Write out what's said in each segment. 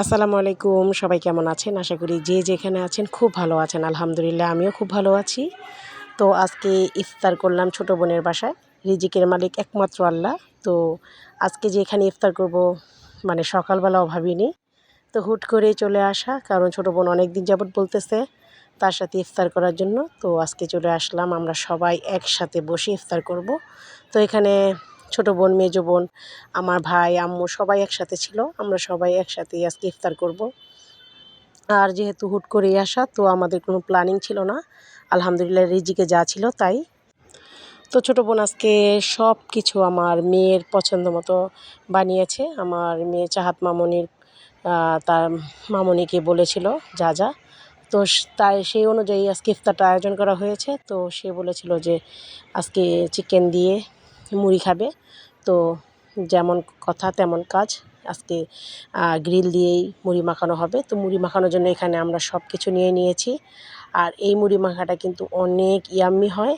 আসসালামু আলাইকুম, সবাই কেমন আছেন? আশা করি যে যেখানে আছেন খুব ভালো আছেন। আলহামদুলিল্লাহ আমিও খুব ভালো আছি। তো আজকে ইফতার করলাম ছোটো বোনের বাসায়। রিজিকের মালিক একমাত্র আল্লাহ। তো আজকে যে এখানে ইফতার করব মানে সকালবেলাও ভাবিনি। তো হুট করেই চলে আসা, কারণ ছোটো বোন অনেক দিন যাবৎ বলতেছে তার সাথে ইফতার করার জন্য। তো আজকে চলে আসলাম, আমরা সবাই একসাথে বসে ইফতার করব। তো এখানে ছোটো বোন, মেজো বোন, আমার ভাই, আম্মু সবাই একসাথে ছিল। আমরা সবাই একসাথেই আজকে ইফতার করব। আর যেহেতু হুট করেই আসা, তো আমাদের কোনো প্ল্যানিং ছিল না। আলহামদুলিল্লাহ রিজিকে যা ছিল তাই। তো ছোটো বোন আজকে সব কিছু আমার মেয়ের পছন্দ মতো বানিয়েছে। আমার মেয়ে চাহাত মামনির তার মামনিকে বলেছিল যা যা, তো তাই সেই অনুযায়ী আজকে ইফতারটা আয়োজন করা হয়েছে। তো সে বলেছিল যে আজকে চিকেন দিয়ে মুড়ি খাবে। তো যেমন কথা তেমন কাজ, আজকে গ্রিল দিয়েই মুড়ি মাখানো হবে। তো মুড়ি মাখানোর জন্য এখানে আমরা সব কিছু নিয়ে নিয়েছি। আর এই মুড়ি মাখাটা কিন্তু অনেক ইয়াম্মি হয়,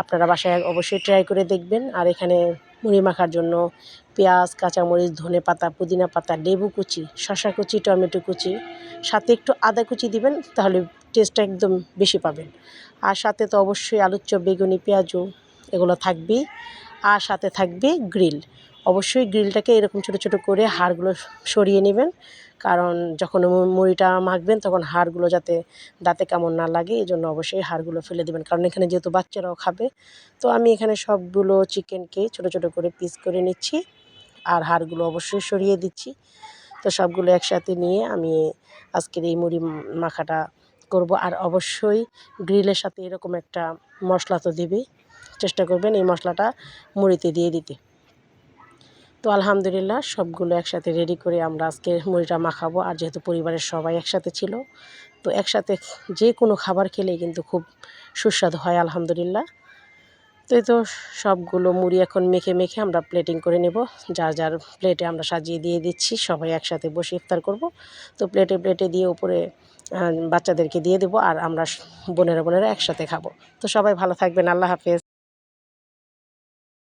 আপনারা বাসায় অবশ্যই ট্রাই করে দেখবেন। আর এখানে মুড়ি মাখার জন্য পেঁয়াজ, কাঁচামরিচ, ধনেপাতা, পুদিনা পাতা, লেবু কুচি, শসা কুচি, টমেটো কুচি, সাথে একটু আদা কুচি দিবেন, তাহলে টেস্টটা একদম বেশি পাবেন। আর সাথে তো অবশ্যই আলুর চপ, বেগুনি, পেঁয়াজু এগুলো থাকবেই। আর সাথে থাকবে গ্রিল। অবশ্যই গ্রিলটাকে এরকম ছোটো ছোটো করে হাড়গুলো সরিয়ে নেবেন, কারণ যখন মুড়িটা মাখবেন তখন হাড়গুলো যাতে দাঁতে কেমন না লাগে, এই জন্য অবশ্যই হাড়গুলো ফেলে দেবেন, কারণ এখানে যেহেতু বাচ্চারাও খাবে। তো আমি এখানে সবগুলো চিকেনকে ছোটো ছোটো করে পিস করে নিচ্ছি, আর হাড়গুলো অবশ্যই সরিয়ে দিচ্ছি। তো সবগুলো একসাথে নিয়ে আমি আজকের এই মুড়ি মাখাটা করব। আর অবশ্যই গ্রিলের সাথে এরকম একটা মশলা তো দেবেই, চেষ্টা করবেন এই মশলাটা মুড়িতে দিয়ে দিতে। তো আলহামদুলিল্লাহ সবগুলো একসাথে রেডি করে আমরা আজকে মুড়িটা মাখাবো। আর যেহেতু পরিবারের সবাই একসাথে ছিল, তো একসাথে যে কোনো খাবার খেলেই কিন্তু খুব সুস্বাদু হয় আলহামদুলিল্লাহ। তো এই তো সবগুলো মুড়ি এখন মেখে মেখে আমরা প্লেটিং করে নেব। যার যার প্লেটে আমরা সাজিয়ে দিয়ে দিচ্ছি, সবাই একসাথে বসে ইফতার করব। তো প্লেটে প্লেটে দিয়ে উপরে বাচ্চাদেরকে দিয়ে দেবো, আর আমরা বোনেরা বোনেরা একসাথে খাবো। তো সবাই ভালো থাকবেন, আল্লাহ হাফেজ।